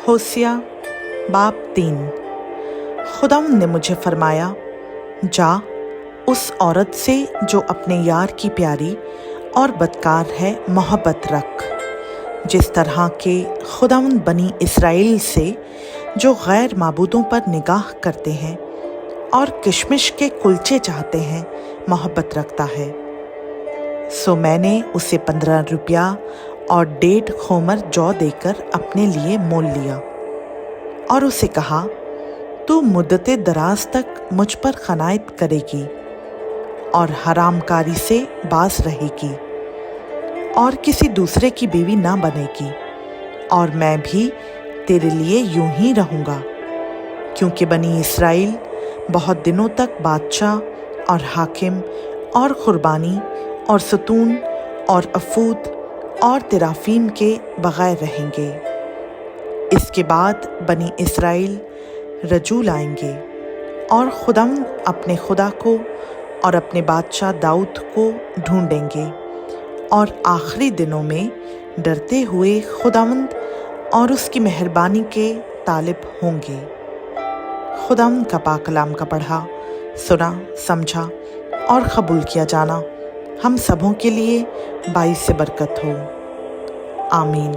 होसिया बाब 3। खुदावंद ने मुझे फरमाया, जा उस औरत से जो अपने यार की प्यारी और बदकार है मोहब्बत रख, जिस तरह के खुदावंद बनी इसराइल से जो गैर माबूदों पर निगाह करते हैं और किशमिश के कुलचे चाहते हैं मोहब्बत रखता है। सो मैंने उसे 15 रुपया और 1.5 खोमर जौ देकर अपने लिए मोल लिया और उसे कहा, तू मुद्दते दराज तक मुझ पर खनायत करेगी और हरामकारी से बाज रहेगी और किसी दूसरे की बीवी ना बनेगी, और मैं भी तेरे लिए यूं ही रहूँगा, क्योंकि बनी इसराइल बहुत दिनों तक बादशाह और हाकिम और कुर्बानी और सतून और अफूद और तिराफीम के बगैर रहेंगे। इसके बाद बनी इसराइल रजू लाएंगे और खुदावंद अपने खुदा को और अपने बादशाह दाऊद को ढूंढेंगे और आखिरी दिनों में डरते हुए खुदावंद और उसकी मेहरबानी के तालिब होंगे। खुदावंद का पाक कलाम का पढ़ा, सुना, समझा और कबूल किया जाना हम सबों के लिए बाइस से बरकत हो। आमीन।